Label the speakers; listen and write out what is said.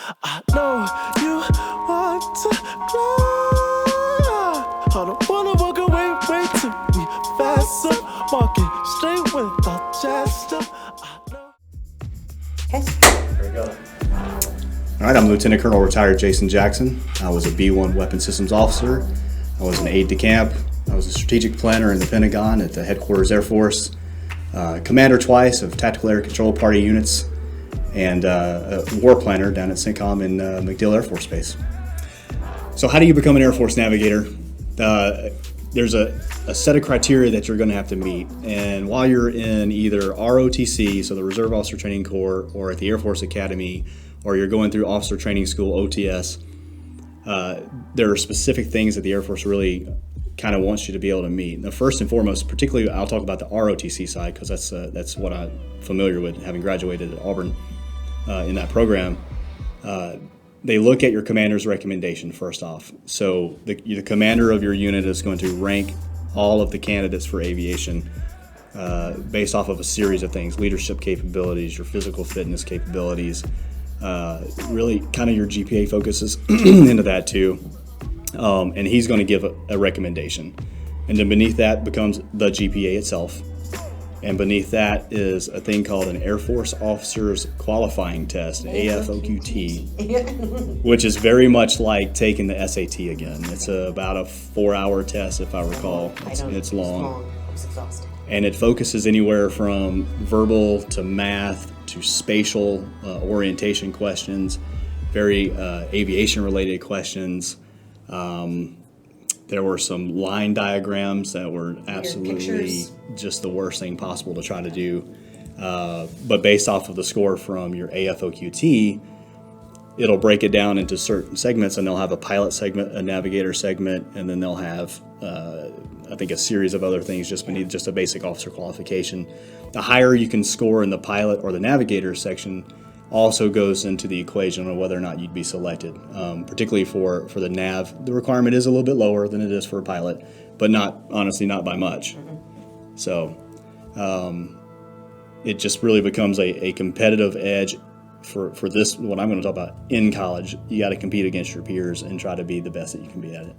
Speaker 1: I know you want to cry. I don't wanna walk away, wait till we faster. Walking straight without gesture. I know.
Speaker 2: There we go. All right, I'm Lieutenant Colonel retired Jason Jackson. I was a B-1 Weapons Systems Officer. I was an aide de camp. I was a strategic planner in the Pentagon at the Headquarters Air Force. Commander twice of Tactical Air Control Party units, and a war planner down at CENTCOM in MacDill Air Force Base. So how do you become an Air Force navigator? There's a set of criteria that you're going to have to meet, and while you're in either ROTC, so the Reserve Officer Training Corps, or at the Air Force Academy, or you're going through Officer Training School, OTS, there are specific things that the Air Force really kind of wants you to be able to meet. Now, first and foremost, particularly I'll talk about the ROTC side because that's what I'm familiar with, having graduated at Auburn in that program. They look at your commander's recommendation first off. So the commander of your unit is going to rank all of the candidates for aviation based off of a series of things: leadership capabilities, your physical fitness capabilities, really kind of your GPA focuses into that too. And he's going to give a recommendation. And then beneath that becomes the GPA itself. And beneath that is a thing called an Air Force Officers Qualifying Test, AFOQT, which is very much like taking the SAT again. It's about a 4-hour test, if I recall. It's long.
Speaker 3: I was exhausted.
Speaker 2: And it focuses anywhere from verbal to math to spatial orientation questions, very aviation-related questions. There were some line diagrams that were absolutely just the worst thing possible to try to do. But based off of the score from your AFOQT, it'll break it down into certain segments, and they'll have a pilot segment, a navigator segment, and then they'll have, I think, a series of other things just beneath just a basic officer qualification. The higher you can score in the pilot or the navigator section also goes into the equation on whether or not you'd be selected. Particularly for the nav, the requirement is a little bit lower than it is for a pilot, but honestly not by much. Mm-hmm. So it just really becomes a competitive edge for this, what I'm going to talk about in college. You got to compete against your peers and try to be the best that you can be at it.